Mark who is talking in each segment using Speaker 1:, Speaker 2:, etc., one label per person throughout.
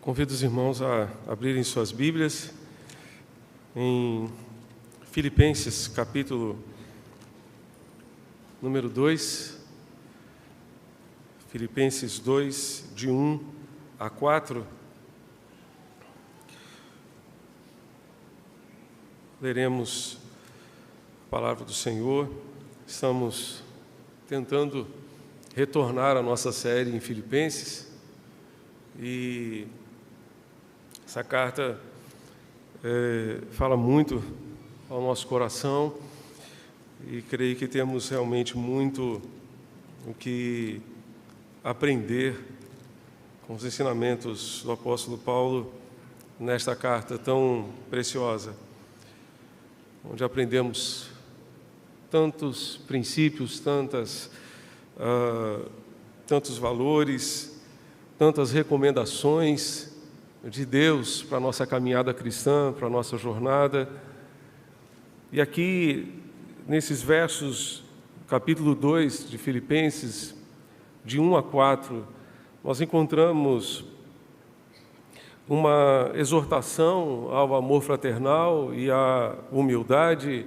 Speaker 1: Convido os irmãos a abrirem suas Bíblias em Filipenses, capítulo número 2, Filipenses 2, de 1 a 4. Leremos a palavra do Senhor. Estamos tentando retornar à nossa série em Filipenses e essa carta fala muito ao nosso coração e creio que temos realmente muito o que aprender com os ensinamentos do apóstolo Paulo nesta carta tão preciosa, onde aprendemos tantos princípios, tantos valores, tantas recomendações de Deus para a nossa caminhada cristã, para a nossa jornada. E aqui, nesses versos, capítulo 2 de Filipenses, de 1 a 4, nós encontramos uma exortação ao amor fraternal e à humildade.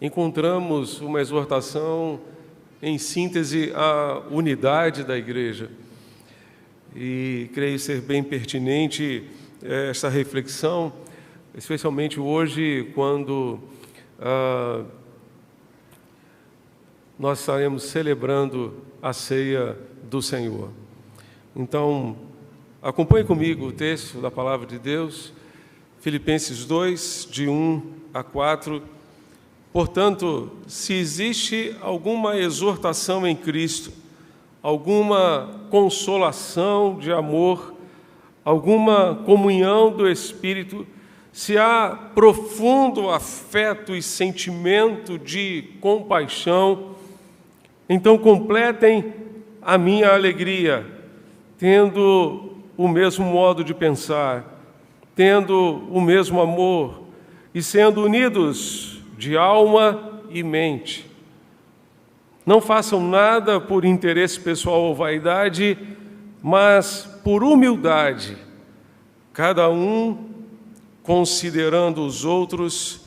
Speaker 1: Encontramos uma exortação, em síntese, à unidade da igreja. E creio ser bem pertinente essa reflexão, especialmente hoje, quando nós estaremos celebrando a ceia do Senhor. Então, acompanhe comigo o texto da Palavra de Deus, Filipenses 2, de 1 a 4. Portanto, se existe alguma exortação em Cristo, alguma consolação de amor, alguma comunhão do Espírito, se há profundo afeto e sentimento de compaixão, então completem a minha alegria, tendo o mesmo modo de pensar, tendo o mesmo amor e sendo unidos de alma e mente. Não façam nada por interesse pessoal ou vaidade, mas por humildade, cada um considerando os outros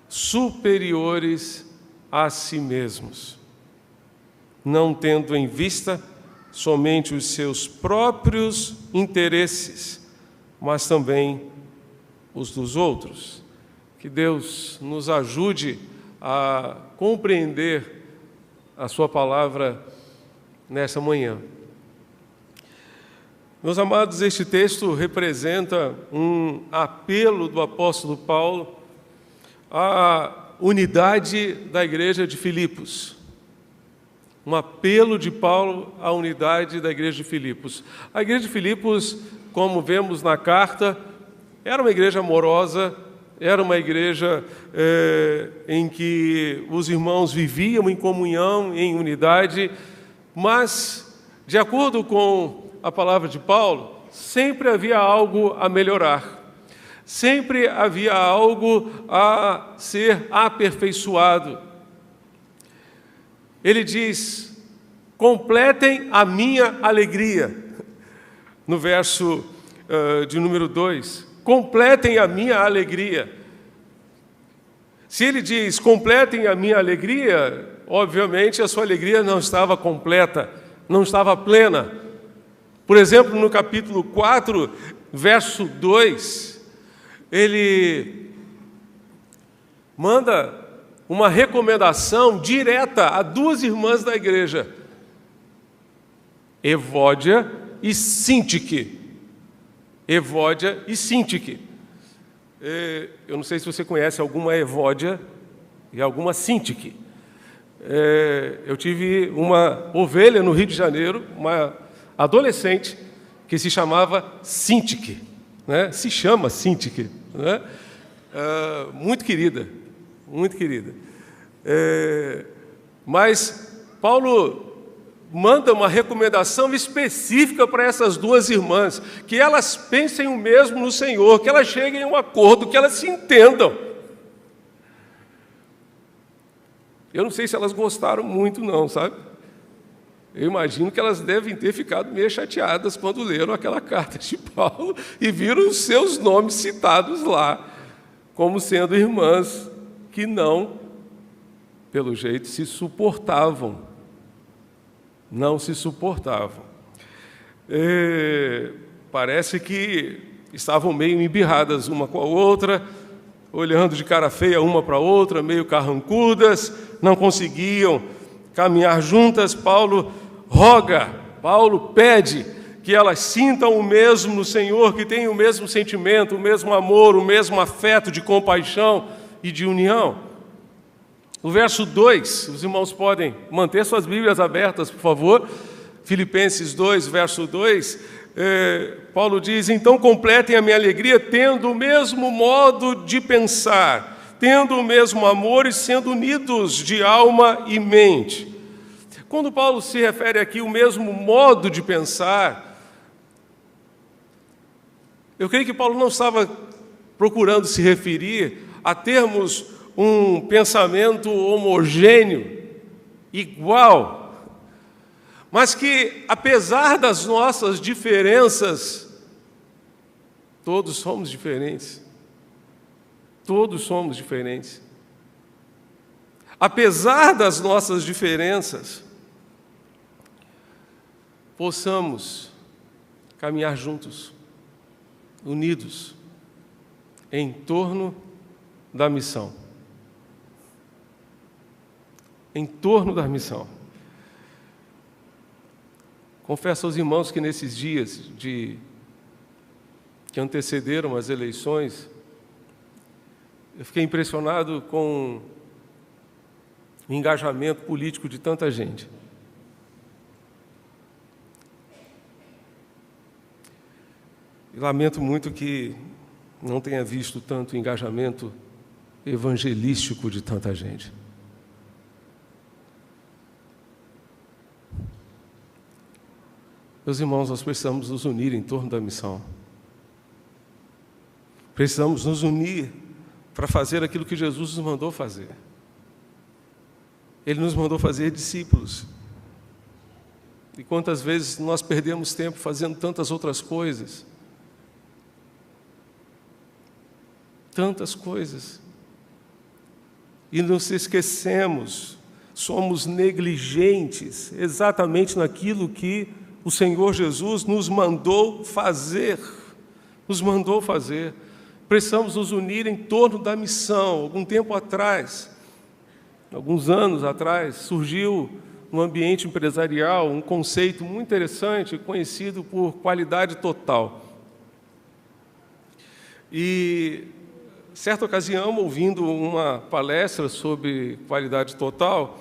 Speaker 1: superiores a si mesmos, não tendo em vista somente os seus próprios interesses, mas também os dos outros. Que Deus nos ajude a compreender a sua palavra nessa manhã. Meus amados, este texto representa um apelo do apóstolo Paulo à unidade da igreja de Filipos. Um apelo de Paulo à unidade da igreja de Filipos. A igreja de Filipos, como vemos na carta, era uma igreja amorosa, era uma igreja em que os irmãos viviam em comunhão, em unidade, mas, de acordo com a palavra de Paulo, sempre havia algo a melhorar, sempre havia algo a ser aperfeiçoado. Ele diz: completem a minha alegria. No verso de número 2, completem a minha alegria. Se ele diz, completem a minha alegria, obviamente a sua alegria não estava completa, não estava plena. Por exemplo, no capítulo 4, verso 2, ele manda uma recomendação direta a duas irmãs da igreja, Evódia e Síntique. Evódia e Síntique. Eu não sei se você conhece alguma Evódia e alguma Síntique. Eu tive uma ovelha no Rio de Janeiro, uma adolescente, que se chamava Síntique, né? Se chama Síntique, né? Muito querida, muito querida. Mas Paulo manda uma recomendação específica para essas duas irmãs, que elas pensem o mesmo no Senhor, que elas cheguem a um acordo, que elas se entendam. Eu não sei se elas gostaram muito não, sabe? Eu imagino que elas devem ter ficado meio chateadas quando leram aquela carta de Paulo e viram os seus nomes citados lá, como sendo irmãs que não, pelo jeito, se suportavam. Não se suportavam. Parece que estavam meio embirradas uma com a outra, olhando de cara feia uma para a outra, meio carrancudas, não conseguiam caminhar juntas. Paulo pede que elas sintam o mesmo no Senhor, que tenham o mesmo sentimento, o mesmo amor, o mesmo afeto de compaixão e de união. O verso 2, os irmãos podem manter suas Bíblias abertas, por favor. Filipenses 2, verso 2, Paulo diz: então completem a minha alegria tendo o mesmo modo de pensar, tendo o mesmo amor e sendo unidos de alma e mente. Quando Paulo se refere aqui ao mesmo modo de pensar, eu creio que Paulo não estava procurando se referir a termos um pensamento homogêneo, igual, mas que, apesar das nossas diferenças, todos somos diferentes. Todos somos diferentes. Apesar das nossas diferenças, possamos caminhar juntos, unidos, em torno da missão. Em torno da missão. Confesso aos irmãos que nesses dias que antecederam as eleições, eu fiquei impressionado com o engajamento político de tanta gente. E lamento muito que não tenha visto tanto engajamento evangelístico de tanta gente. Meus irmãos, nós precisamos nos unir em torno da missão. Precisamos nos unir para fazer aquilo que Jesus nos mandou fazer. Ele nos mandou fazer discípulos. E quantas vezes nós perdemos tempo fazendo tantas outras coisas? Tantas coisas. E nos esquecemos, somos negligentes exatamente naquilo que o Senhor Jesus nos mandou fazer. Nos mandou fazer. Precisamos nos unir em torno da missão. Algum tempo atrás, alguns anos atrás, surgiu no ambiente empresarial um conceito muito interessante, conhecido por qualidade total. E, certa ocasião, ouvindo uma palestra sobre qualidade total,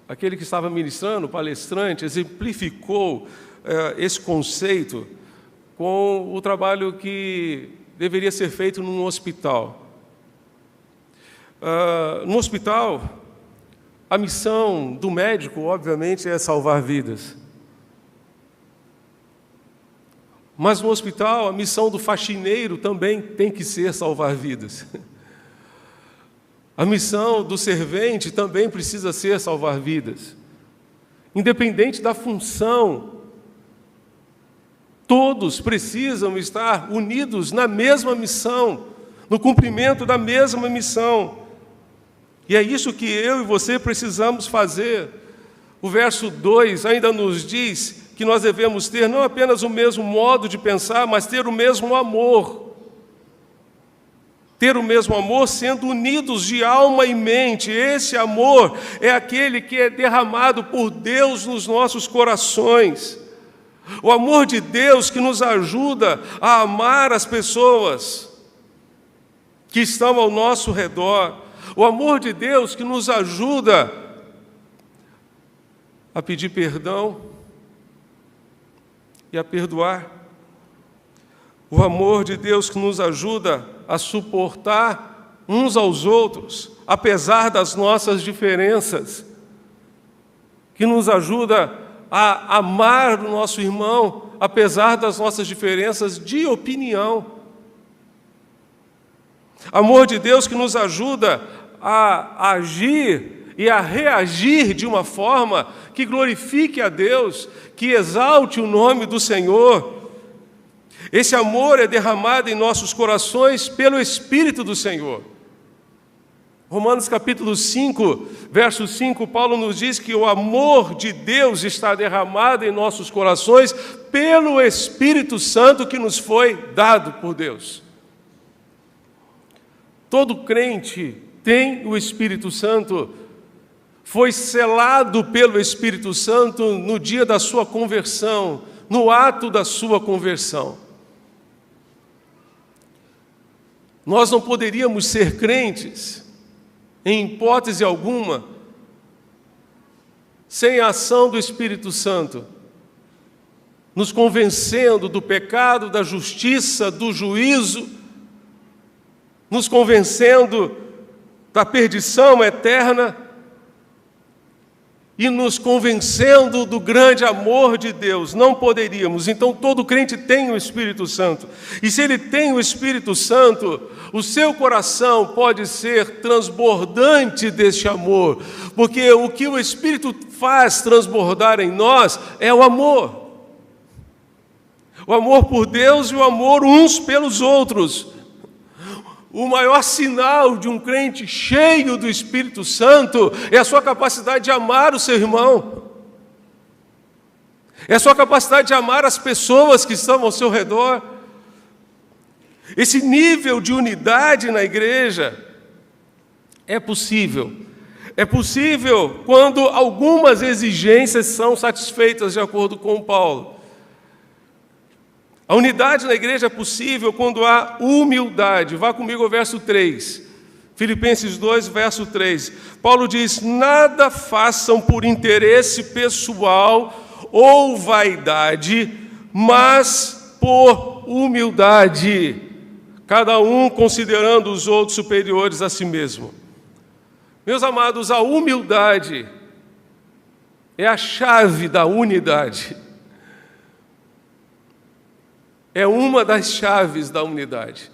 Speaker 1: aquele que estava ministrando, o palestrante, exemplificou esse conceito com o trabalho que deveria ser feito num hospital. No hospital, a missão do médico, obviamente, é salvar vidas. Mas no hospital, a missão do faxineiro também tem que ser salvar vidas. A missão do servente também precisa ser salvar vidas. Independente da função, todos precisam estar unidos na mesma missão, no cumprimento da mesma missão. E é isso que eu e você precisamos fazer. O verso 2 ainda nos diz que nós devemos ter não apenas o mesmo modo de pensar, mas ter o mesmo amor. Ter o mesmo amor sendo unidos de alma e mente. Esse amor é aquele que é derramado por Deus nos nossos corações. O amor de Deus que nos ajuda a amar as pessoas que estão ao nosso redor. O amor de Deus que nos ajuda a pedir perdão e a perdoar. O amor de Deus que nos ajuda a suportar uns aos outros, apesar das nossas diferenças, que nos ajuda a amar o nosso irmão, apesar das nossas diferenças de opinião. Amor de Deus que nos ajuda a agir e a reagir de uma forma que glorifique a Deus, que exalte o nome do Senhor. Esse amor é derramado em nossos corações pelo Espírito do Senhor. Romanos capítulo 5, verso 5, Paulo nos diz que o amor de Deus está derramado em nossos corações pelo Espírito Santo que nos foi dado por Deus. Todo crente tem o Espírito Santo, foi selado pelo Espírito Santo no dia da sua conversão, no ato da sua conversão. Nós não poderíamos ser crentes, em hipótese alguma, sem a ação do Espírito Santo, nos convencendo do pecado, da justiça, do juízo, nos convencendo da perdição eterna e nos convencendo do grande amor de Deus. Não poderíamos. Então, todo crente tem o Espírito Santo. E se ele tem o Espírito Santo, o seu coração pode ser transbordante deste amor, porque o que o Espírito faz transbordar em nós é o amor. O amor por Deus e o amor uns pelos outros. O maior sinal de um crente cheio do Espírito Santo é a sua capacidade de amar o seu irmão. É a sua capacidade de amar as pessoas que estão ao seu redor. Esse nível de unidade na igreja é possível. É possível quando algumas exigências são satisfeitas de acordo com Paulo. A unidade na igreja é possível quando há humildade. Vá comigo ao verso 3. Filipenses 2, verso 3. Paulo diz: nada façam por interesse pessoal ou vaidade, mas por humildade, cada um considerando os outros superiores a si mesmo. Meus amados, a humildade é a chave da unidade. É uma das chaves da unidade.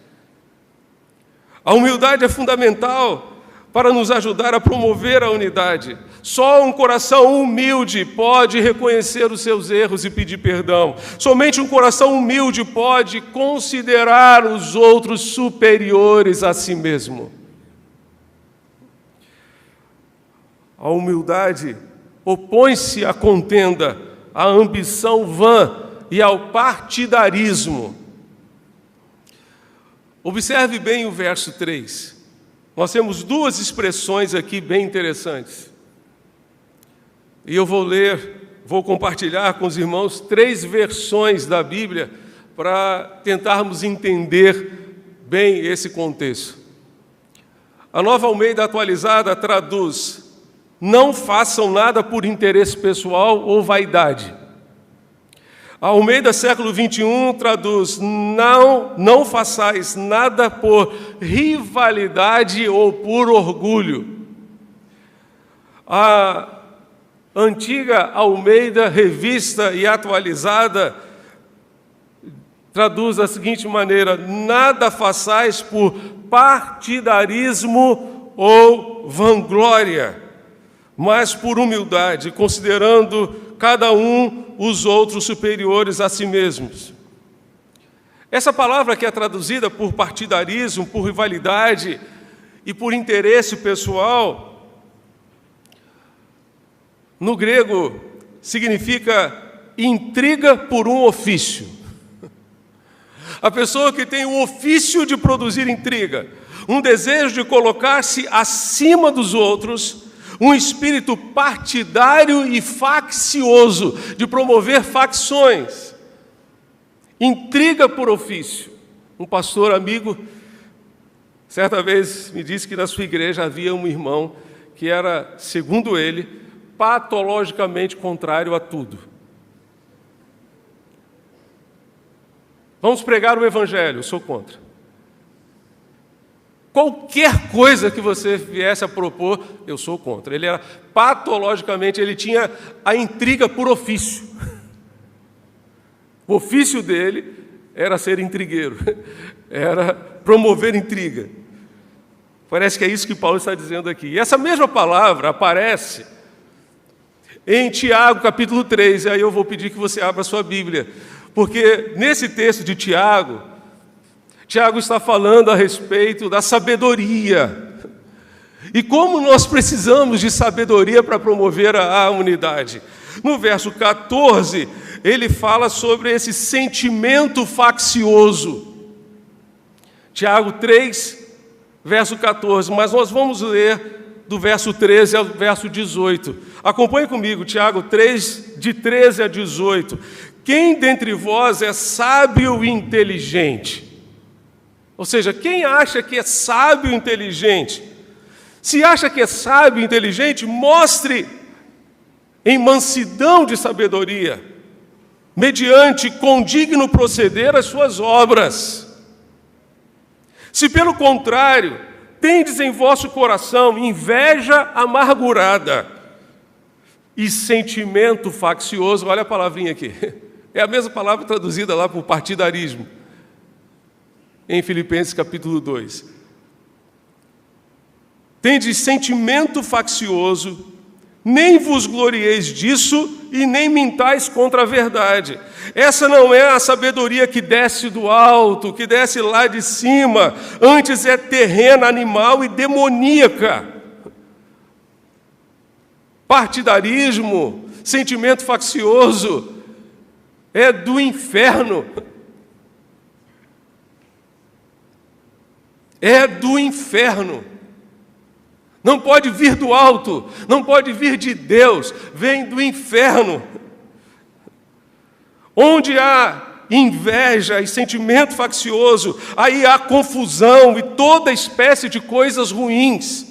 Speaker 1: A humildade é fundamental para nos ajudar a promover a unidade. Só um coração humilde pode reconhecer os seus erros e pedir perdão. Somente um coração humilde pode considerar os outros superiores a si mesmo. A humildade opõe-se à contenda, à ambição vã e ao partidarismo. Observe bem o verso 3. Nós temos duas expressões aqui bem interessantes. E eu vou compartilhar com os irmãos 3 versões da Bíblia para tentarmos entender bem esse contexto. A Nova Almeida Atualizada traduz: não façam nada por interesse pessoal ou vaidade. A Almeida século 21 traduz: não façais nada por rivalidade ou por orgulho. A antiga Almeida Revista e Atualizada traduz da seguinte maneira: nada façais por partidarismo ou vanglória, mas por humildade, considerando cada um os outros superiores a si mesmos. Essa palavra que é traduzida por partidarismo, por rivalidade e por interesse pessoal, no grego significa intriga por um ofício. A pessoa que tem o ofício de produzir intriga, um desejo de colocar-se acima dos outros, um espírito partidário e faccioso, de promover facções. Intriga por ofício. Um pastor amigo, certa vez, me disse que na sua igreja havia um irmão que era, segundo ele, patologicamente contrário a tudo. Vamos pregar o Evangelho, eu sou contra. Qualquer coisa que você viesse a propor, eu sou contra. Ele era patologicamente, ele tinha a intriga por ofício. O ofício dele era ser intrigueiro, era promover intriga. Parece que é isso que Paulo está dizendo aqui. E essa mesma palavra aparece em Tiago, capítulo 3. E aí eu vou pedir que você abra a sua Bíblia. Porque nesse texto de Tiago, Tiago está falando a respeito da sabedoria. E como nós precisamos de sabedoria para promover a unidade. No verso 14, ele fala sobre esse sentimento faccioso. Tiago 3, verso 14, mas nós vamos ler do verso 13 ao verso 18. Acompanhe comigo, Tiago 3, de 13 a 18. Quem dentre vós é sábio e inteligente? Ou seja, quem acha que é sábio e inteligente? Se acha que é sábio e inteligente, mostre em mansidão de sabedoria, mediante condigno proceder as suas obras. Se, pelo contrário, tendes em vosso coração inveja amargurada e sentimento faccioso, olha a palavrinha aqui, é a mesma palavra traduzida lá por partidarismo, em Filipenses capítulo 2. Tendes sentimento faccioso, nem vos glorieis disso e nem mintais contra a verdade. Essa não é a sabedoria que desce do alto, que desce lá de cima, antes é terrena, animal e demoníaca. Partidarismo, sentimento faccioso, é do inferno. É do inferno. Não pode vir do alto, não pode vir de Deus, vem do inferno. Onde há inveja e sentimento faccioso, aí há confusão e toda espécie de coisas ruins.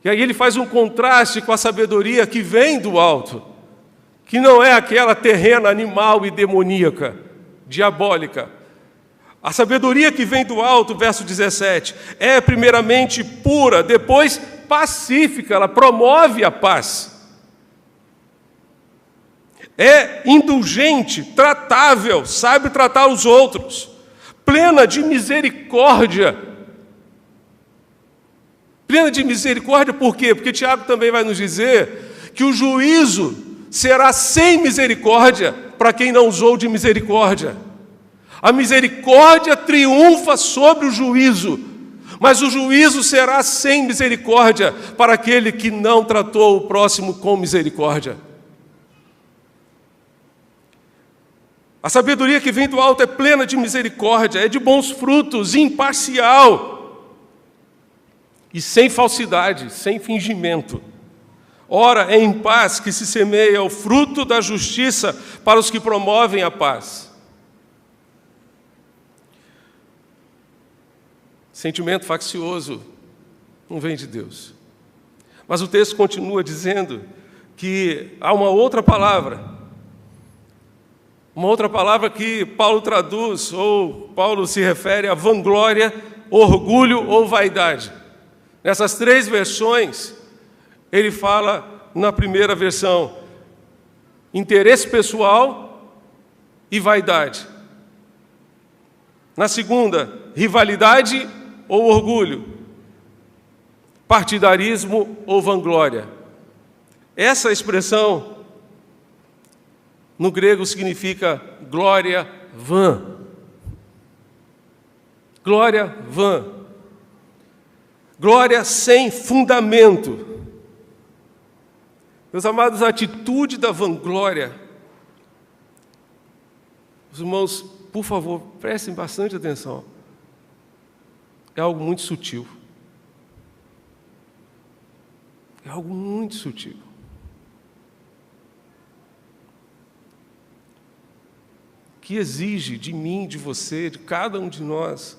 Speaker 1: E aí ele faz um contraste com a sabedoria que vem do alto, que não é aquela terrena, animal e demoníaca, diabólica. A sabedoria que vem do alto, verso 17, é primeiramente pura, depois pacífica, ela promove a paz. É indulgente, tratável, sabe tratar os outros, plena de misericórdia. Plena de misericórdia por quê? Porque Tiago também vai nos dizer que o juízo será sem misericórdia para quem não usou de misericórdia. A misericórdia triunfa sobre o juízo, mas o juízo será sem misericórdia para aquele que não tratou o próximo com misericórdia. A sabedoria que vem do alto é plena de misericórdia, é de bons frutos, imparcial e sem falsidade, sem fingimento. Ora, é em paz que se semeia o fruto da justiça para os que promovem a paz. Sentimento faccioso não vem de Deus. Mas o texto continua dizendo que há uma outra palavra que Paulo traduz, ou Paulo se refere a vanglória, orgulho ou vaidade. Nessas três versões, ele fala, na primeira versão, interesse pessoal e vaidade. Na segunda, rivalidade ou orgulho, partidarismo ou vanglória. Essa expressão no grego significa glória vã. Glória vã. Glória sem fundamento. Meus amados, a atitude da vanglória, os irmãos, por favor, prestem bastante atenção. É algo muito sutil. É algo muito sutil. Que exige de mim, de você, de cada um de nós,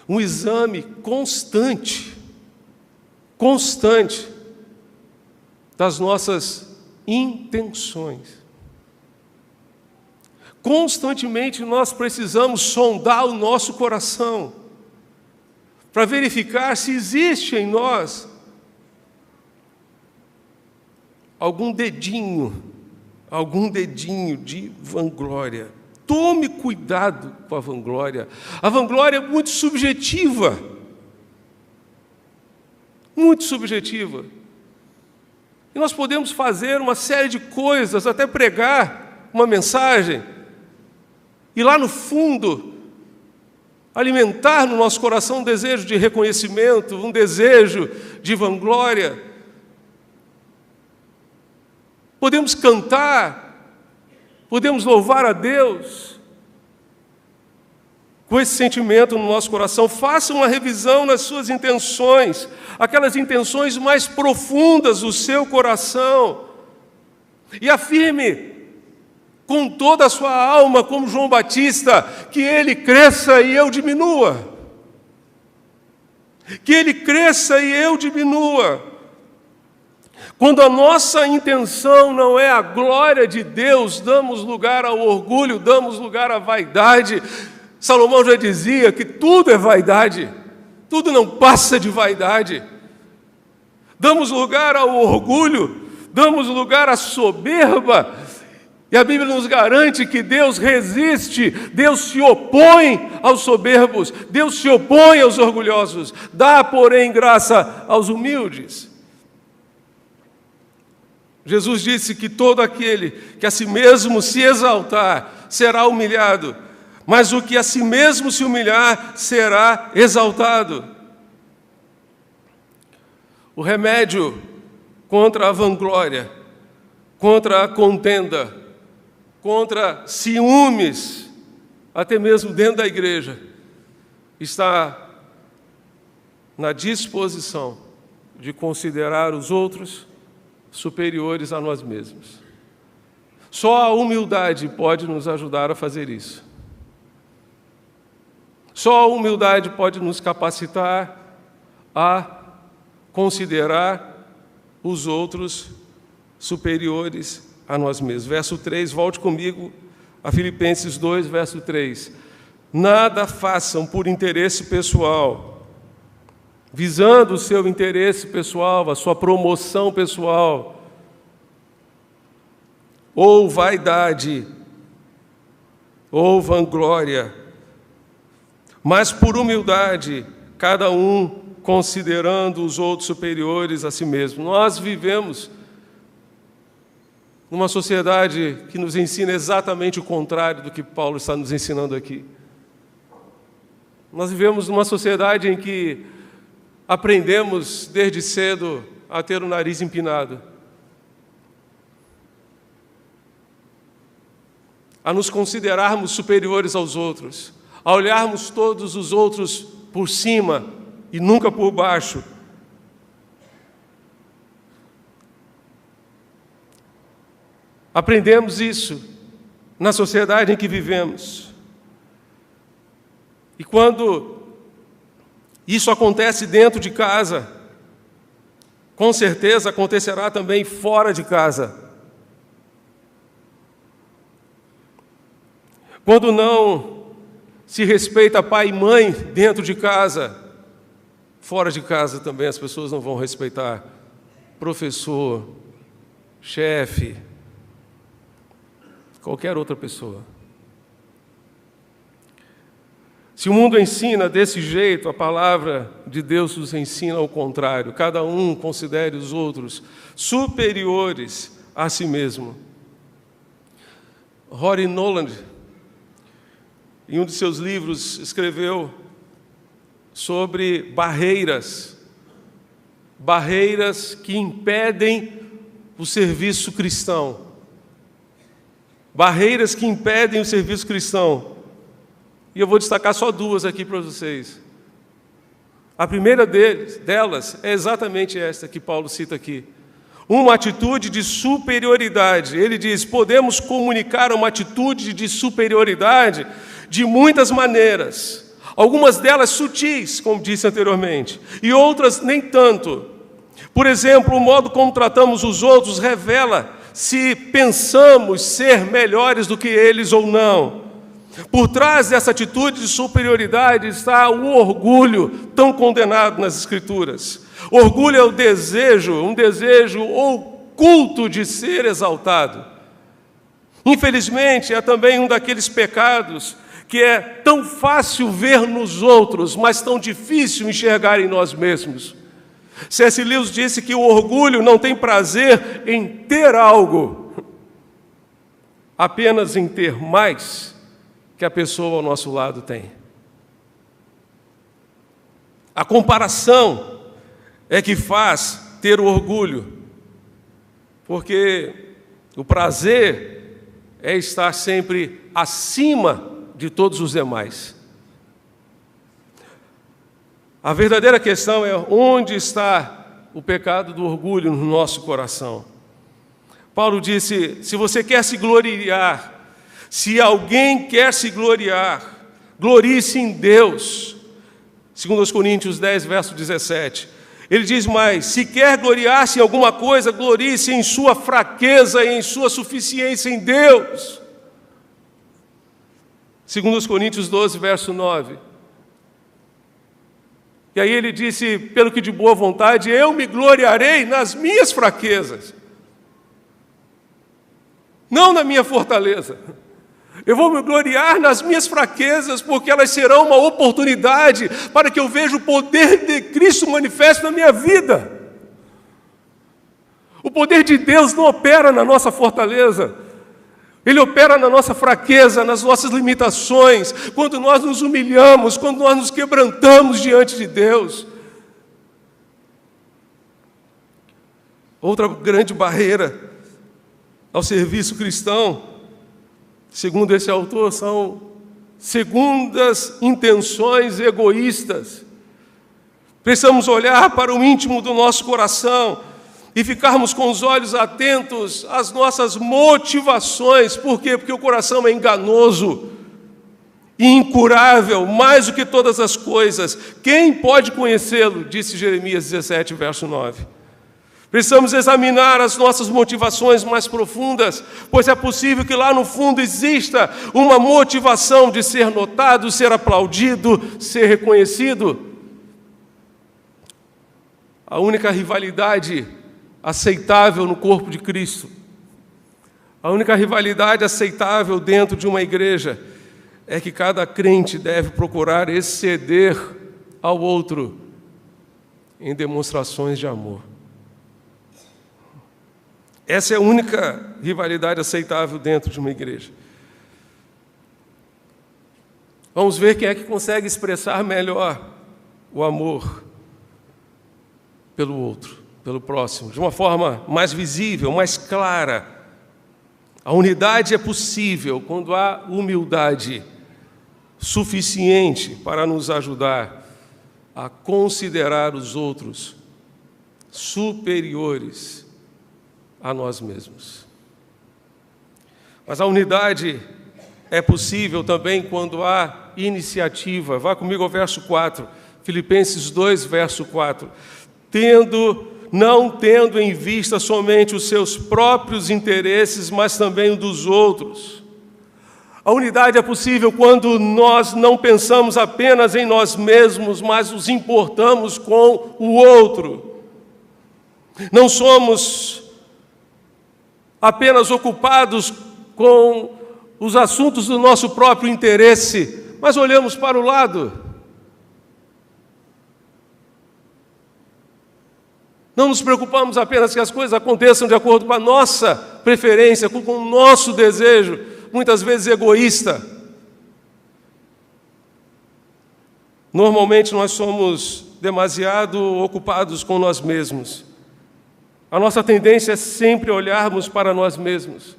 Speaker 1: um exame constante das nossas intenções. Constantemente nós precisamos sondar o nosso coração para verificar se existe em nós algum dedinho de vanglória, Tome cuidado com a vanglória. A vanglória é muito subjetiva. Muito subjetiva. E nós podemos fazer uma série de coisas, até pregar uma mensagem, e lá no fundo, alimentar no nosso coração um desejo de reconhecimento, um desejo de vanglória. Podemos cantar, podemos louvar a Deus com esse sentimento no nosso coração. Faça uma revisão nas suas intenções, aquelas intenções mais profundas do seu coração, e afirme com toda a sua alma, como João Batista, que ele cresça e eu diminua. Que ele cresça e eu diminua. Quando a nossa intenção não é a glória de Deus, damos lugar ao orgulho, damos lugar à vaidade. Salomão já dizia que tudo é vaidade, tudo não passa de vaidade. Damos lugar ao orgulho, damos lugar à soberba, e a Bíblia nos garante que Deus resiste, Deus se opõe aos soberbos, Deus se opõe aos orgulhosos, dá, porém, graça aos humildes. Jesus disse que todo aquele que a si mesmo se exaltar será humilhado, mas o que a si mesmo se humilhar será exaltado. O remédio contra a vanglória, contra a contenda, contra ciúmes, até mesmo dentro da igreja, está na disposição de considerar os outros superiores a nós mesmos. Só a humildade pode nos ajudar a fazer isso. Só a humildade pode nos capacitar a considerar os outros superiores a nós mesmos. Verso 3, volte comigo a Filipenses 2, verso 3. Nada façam por interesse pessoal, visando o seu interesse pessoal, a sua promoção pessoal, ou vaidade, ou vanglória, mas por humildade, cada um considerando os outros superiores a si mesmo. Nós vivemos numa sociedade que nos ensina exatamente o contrário do que Paulo está nos ensinando aqui. Nós vivemos numa sociedade em que aprendemos desde cedo a ter o nariz empinado, a nos considerarmos superiores aos outros, a olharmos todos os outros por cima e nunca por baixo. Aprendemos isso na sociedade em que vivemos. E quando isso acontece dentro de casa, com certeza acontecerá também fora de casa. Quando não se respeita pai e mãe dentro de casa, fora de casa também as pessoas não vão respeitar professor, chefe, qualquer outra pessoa. Se o mundo ensina desse jeito, a palavra de Deus nos ensina ao contrário. Cada um considere os outros superiores a si mesmo. Rory Noland, em um de seus livros, escreveu sobre barreiras que impedem o serviço cristão. Barreiras que impedem o serviço cristão. E eu vou destacar só duas aqui para vocês. A primeira delas é exatamente esta que Paulo cita aqui. Uma atitude de superioridade. Ele diz, podemos comunicar uma atitude de superioridade de muitas maneiras. Algumas delas sutis, como disse anteriormente, e outras nem tanto. Por exemplo, o modo como tratamos os outros revela se pensamos ser melhores do que eles ou não. Por trás dessa atitude de superioridade está o orgulho, tão condenado nas Escrituras. Orgulho é um desejo oculto de ser exaltado. Infelizmente, é também um daqueles pecados que é tão fácil ver nos outros, mas tão difícil enxergar em nós mesmos. C.S. Lewis disse que o orgulho não tem prazer em ter algo, apenas em ter mais que a pessoa ao nosso lado tem. A comparação é que faz ter o orgulho, porque o prazer é estar sempre acima de todos os demais. A verdadeira questão é onde está o pecado do orgulho no nosso coração. Paulo disse, se você quer se gloriar, se alguém quer se gloriar, glorie-se em Deus. 2 Coríntios 10, verso 17. Ele diz mais, se quer gloriar-se em alguma coisa, glorie-se em sua fraqueza e em sua suficiência em Deus. 2 Coríntios 12, verso 9. E aí ele disse, pelo que de boa vontade, eu me gloriarei nas minhas fraquezas, não na minha fortaleza. Eu vou me gloriar nas minhas fraquezas, porque elas serão uma oportunidade para que eu veja o poder de Cristo manifesto na minha vida. O poder de Deus não opera na nossa fortaleza. Ele opera na nossa fraqueza, nas nossas limitações, quando nós nos humilhamos, quando nós nos quebrantamos diante de Deus. Outra grande barreira ao serviço cristão, segundo esse autor, são segundas intenções egoístas. Precisamos olhar para o íntimo do nosso coração e ficarmos com os olhos atentos às nossas motivações. Por quê? Porque o coração é enganoso e incurável, mais do que todas as coisas. Quem pode conhecê-lo? Disse Jeremias 17, verso 9. Precisamos examinar as nossas motivações mais profundas, pois é possível que lá no fundo exista uma motivação de ser notado, ser aplaudido, ser reconhecido. A única rivalidade aceitável no corpo de Cristo, a única rivalidade aceitável dentro de uma igreja, é que cada crente deve procurar exceder ao outro em demonstrações de amor. Essa é a única rivalidade aceitável dentro de uma igreja. Vamos ver quem é que consegue expressar melhor o amor pelo outro, pelo próximo, de uma forma mais visível, mais clara. A unidade é possível quando há humildade suficiente para nos ajudar a considerar os outros superiores a nós mesmos. Mas a unidade é possível também quando há iniciativa. Vá comigo ao verso 4, Filipenses 2, verso 4. Não tendo em vista somente os seus próprios interesses, mas também o dos outros. A unidade é possível quando nós não pensamos apenas em nós mesmos, mas nos importamos com o outro. Não somos apenas ocupados com os assuntos do nosso próprio interesse, mas olhamos para o lado. Não nos preocupamos apenas que as coisas aconteçam de acordo com a nossa preferência, com o nosso desejo, muitas vezes egoísta. Normalmente nós somos demasiado ocupados com nós mesmos. A nossa tendência é sempre olharmos para nós mesmos.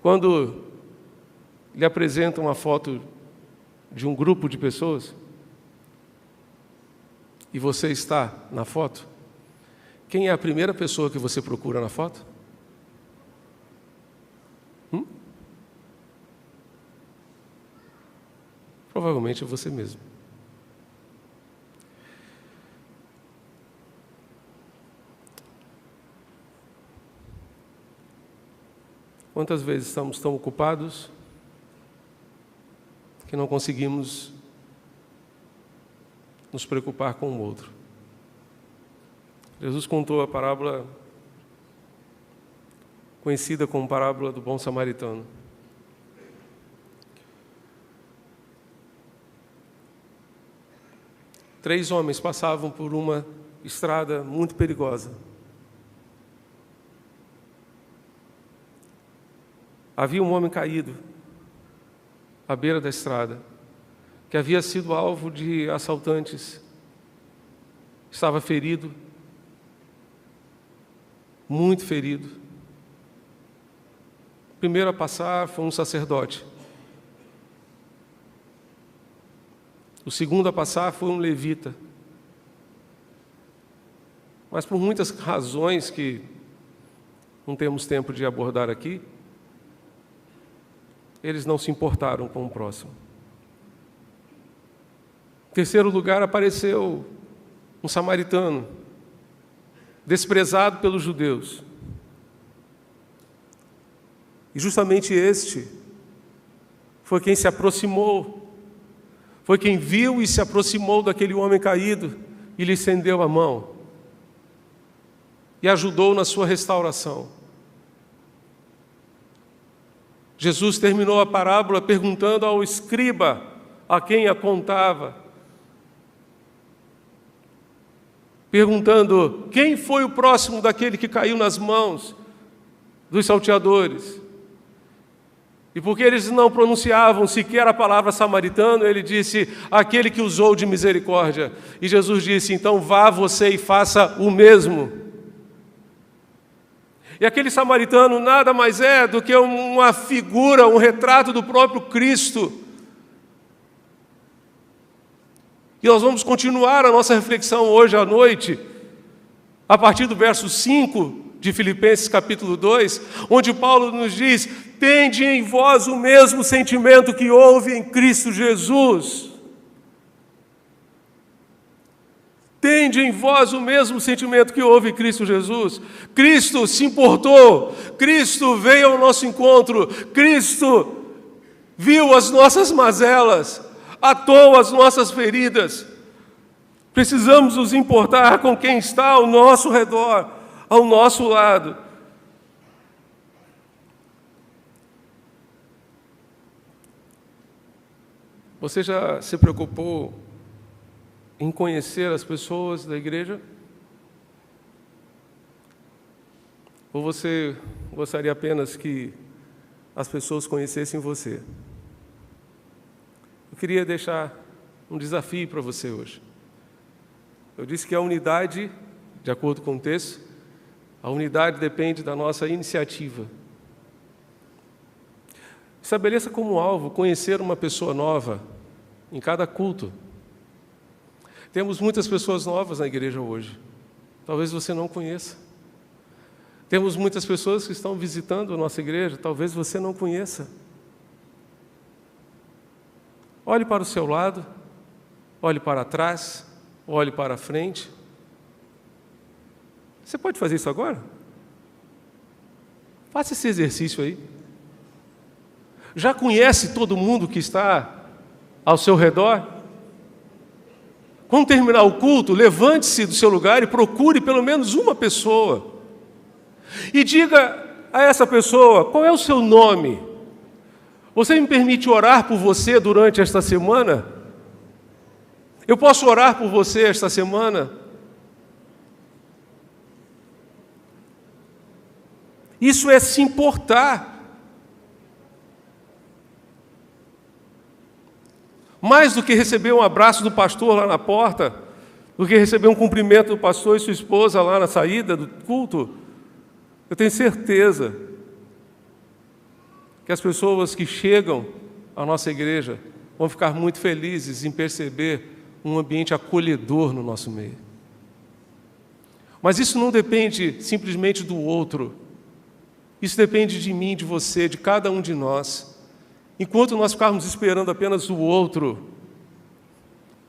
Speaker 1: Quando lhe apresentam uma foto de um grupo de pessoas e você está na foto, quem é a primeira pessoa que você procura na foto? Provavelmente é você mesmo. Quantas vezes estamos tão ocupados que não conseguimos nos preocupar com o outro? Jesus contou a parábola conhecida como parábola do bom samaritano. Três homens passavam por uma estrada muito perigosa. Havia um homem caído à beira da estrada, que havia sido alvo de assaltantes. Estava ferido, muito ferido. O primeiro a passar foi um sacerdote. O segundo a passar foi um levita. Mas por muitas razões que não temos tempo de abordar aqui, eles não se importaram com o próximo. Em terceiro lugar apareceu um samaritano, desprezado pelos judeus. E justamente este foi quem se aproximou, foi quem viu e se aproximou daquele homem caído e lhe estendeu a mão e ajudou na sua restauração. Jesus terminou a parábola perguntando ao escriba a quem a contava, perguntando quem foi o próximo daquele que caiu nas mãos dos salteadores. E porque eles não pronunciavam sequer a palavra samaritano, ele disse, aquele que usou de misericórdia. E Jesus disse, então vá você e faça o mesmo. E aquele samaritano nada mais é do que uma figura, um retrato do próprio Cristo. E nós vamos continuar a nossa reflexão hoje à noite, a partir do verso 5 de Filipenses capítulo 2, onde Paulo nos diz, tende em vós o mesmo sentimento que houve em Cristo Jesus. Tende em vós o mesmo sentimento que houve em Cristo Jesus. Cristo se importou, Cristo veio ao nosso encontro, Cristo viu as nossas mazelas, atou as nossas feridas. Precisamos nos importar com quem está ao nosso redor, ao nosso lado. Você já se preocupou em conhecer as pessoas da igreja? Ou você gostaria apenas que as pessoas conhecessem você? Eu queria deixar um desafio para você hoje. Eu disse que a unidade, de acordo com o texto, a unidade depende da nossa iniciativa. Estabeleça como alvo conhecer uma pessoa nova em cada culto. Temos muitas pessoas novas na igreja hoje. Talvez você não conheça. Temos muitas pessoas que estão visitando a nossa igreja. Talvez você não conheça. Olhe para o seu lado. Olhe para trás. Olhe para a frente. Você pode fazer isso agora? Faça esse exercício aí. Já conhece todo mundo que está ao seu redor? Quando terminar o culto, levante-se do seu lugar e procure pelo menos uma pessoa. E diga a essa pessoa, qual é o seu nome? Você me permite orar por você durante esta semana? Eu posso orar por você esta semana? Isso é se importar. Mais do que receber um abraço do pastor lá na porta, do que receber um cumprimento do pastor e sua esposa lá na saída do culto, eu tenho certeza que as pessoas que chegam à nossa igreja vão ficar muito felizes em perceber um ambiente acolhedor no nosso meio. Mas isso não depende simplesmente do outro. Isso depende de mim, de você, de cada um de nós. Enquanto nós ficarmos esperando apenas o outro,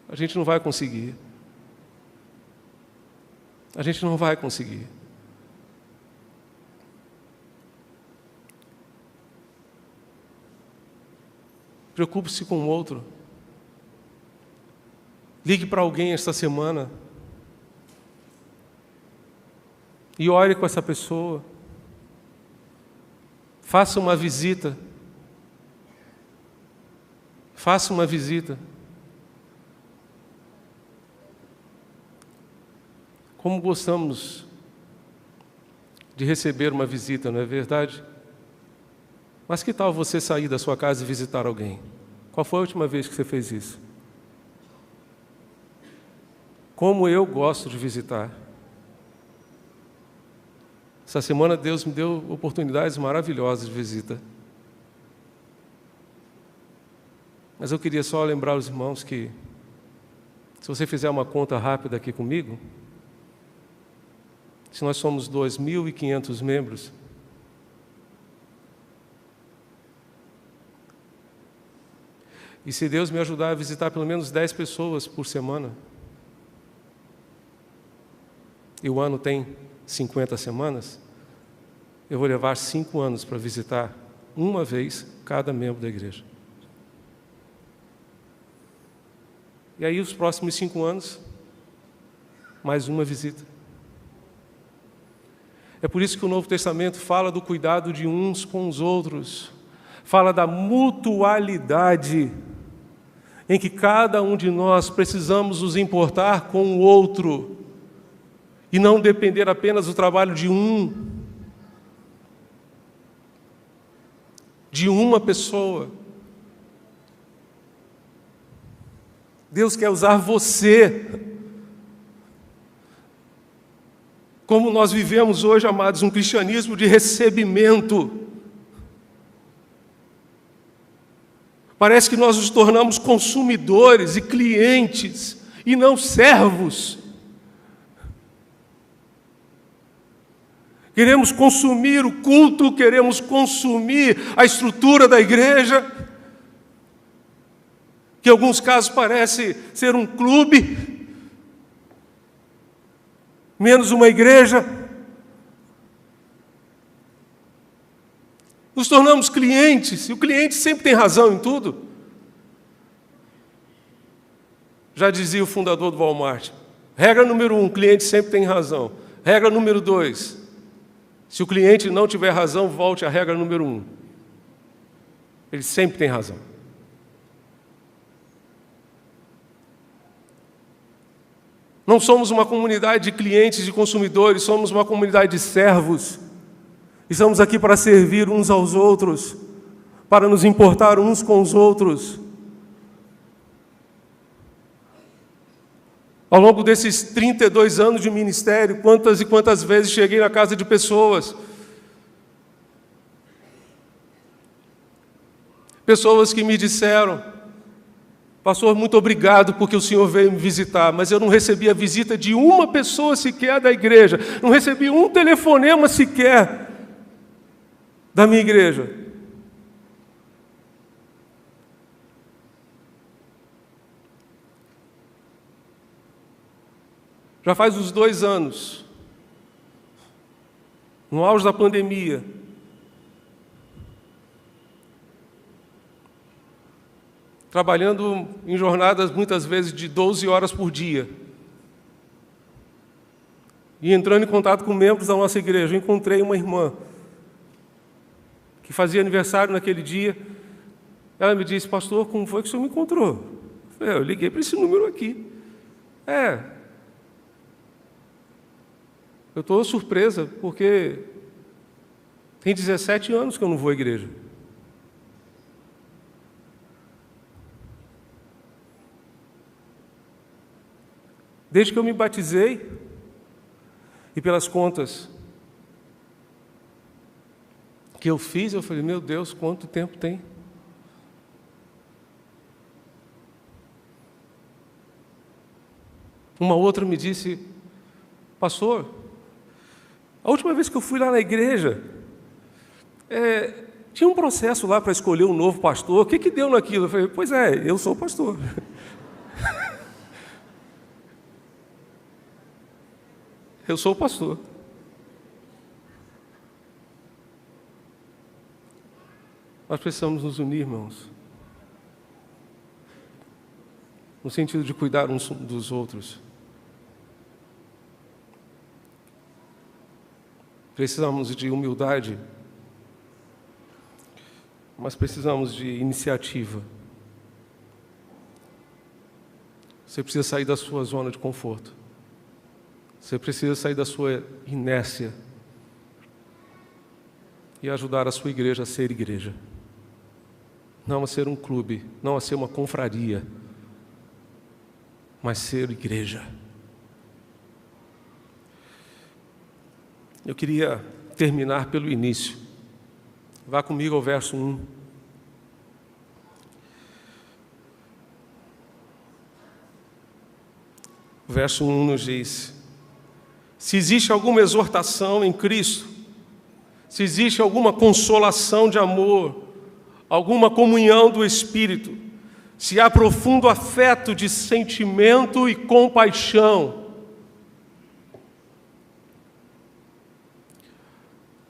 Speaker 1: a gente não vai conseguir. A gente não vai conseguir. Preocupe-se com o outro. Ligue para alguém esta semana e ore com essa pessoa. Faça uma visita. Faça uma visita. Como gostamos de receber uma visita, não é verdade? Mas que tal você sair da sua casa e visitar alguém? Qual foi a última vez que você fez isso? Como eu gosto de visitar. Essa semana Deus me deu oportunidades maravilhosas de visita. Mas eu queria só lembrar os irmãos que, se você fizer uma conta rápida aqui comigo, se nós somos 2.500 membros, e se Deus me ajudar a visitar pelo menos 10 pessoas por semana, e o ano tem 50 semanas, eu vou levar 5 anos para visitar uma vez cada membro da igreja. E aí, os próximos 5 anos, mais uma visita. É por isso que o Novo Testamento fala do cuidado de uns com os outros, fala da mutualidade, em que cada um de nós precisamos nos importar com o outro, e não depender apenas do trabalho de uma pessoa. Deus quer usar você. Como nós vivemos hoje, amados, um cristianismo de recebimento. Parece que nós nos tornamos consumidores e clientes, e não servos. Queremos consumir o culto, queremos consumir a estrutura da igreja, que em alguns casos parece ser um clube, menos uma igreja. Nos tornamos clientes, e o cliente sempre tem razão em tudo. Já dizia o fundador do Walmart, regra número 1, o cliente sempre tem razão. Regra número 2, se o cliente não tiver razão, volte à regra número 1. Ele sempre tem razão. Não somos uma comunidade de clientes e consumidores, somos uma comunidade de servos. Estamos aqui para servir uns aos outros, para nos importar uns com os outros. Ao longo desses 32 anos de ministério, quantas e quantas vezes cheguei na casa de pessoas. Pessoas que me disseram, pastor, muito obrigado porque o senhor veio me visitar, mas eu não recebi a visita de uma pessoa sequer da igreja, não recebi um telefonema sequer da minha igreja. Já faz uns 2 anos, no auge da pandemia, trabalhando em jornadas muitas vezes de 12 horas por dia, e entrando em contato com membros da nossa igreja, eu encontrei uma irmã que fazia aniversário naquele dia. Ela me disse, pastor, como foi que o senhor me encontrou? Eu liguei para esse número aqui. Eu estou surpresa, porque tem 17 anos que eu não vou à igreja. Desde que eu me batizei, e pelas contas que eu fiz, eu falei, meu Deus, quanto tempo tem? Uma outra me disse, pastor, a última vez que eu fui lá na igreja, tinha um processo lá para escolher um novo pastor, o que deu naquilo? Eu falei, pois é, eu sou o pastor. Eu sou o pastor. Nós precisamos nos unir, irmãos, no sentido de cuidar uns dos outros. Precisamos de humildade mas precisamos de iniciativa. Você precisa sair da sua zona de conforto. Você precisa sair da sua inércia e ajudar a sua igreja a ser igreja. Não a ser um clube, não a ser uma confraria, mas ser igreja. Eu queria terminar pelo início. Vá comigo ao verso 1. O verso 1 nos diz: se existe alguma exortação em Cristo, se existe alguma consolação de amor, alguma comunhão do Espírito, se há profundo afeto de sentimento e compaixão.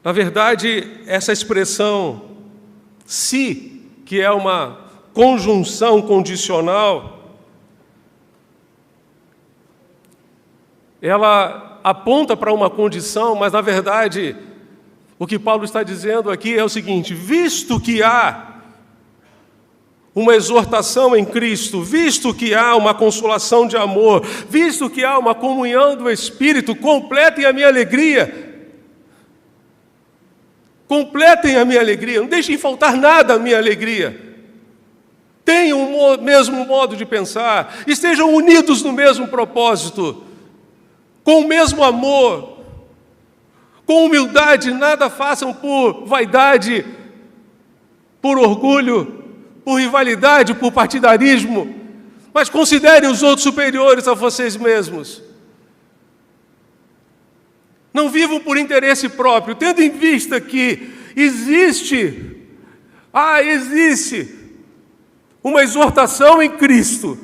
Speaker 1: Na verdade, essa expressão se, que é uma conjunção condicional, ela aponta para uma condição, mas na verdade, o que Paulo está dizendo aqui é o seguinte: visto que há uma exortação em Cristo, visto que há uma consolação de amor, visto que há uma comunhão do Espírito, completem a minha alegria. Completem a minha alegria, não deixem faltar nada à minha alegria. Tenham o mesmo modo de pensar, estejam unidos no mesmo propósito, com o mesmo amor, com humildade, nada façam por vaidade, por orgulho, por rivalidade, por partidarismo, mas considerem os outros superiores a vocês mesmos. Não vivam por interesse próprio, tendo em vista que existe uma exortação em Cristo,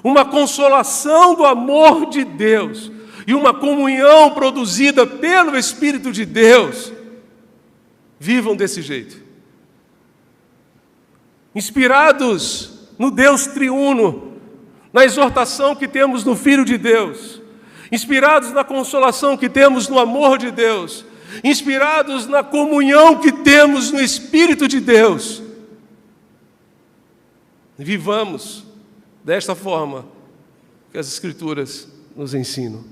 Speaker 1: uma consolação do amor de Deus e uma comunhão produzida pelo Espírito de Deus. Vivam desse jeito. Inspirados no Deus triuno, na exortação que temos no Filho de Deus, inspirados na consolação que temos no amor de Deus, inspirados na comunhão que temos no Espírito de Deus. Vivamos desta forma que as Escrituras nos ensinam.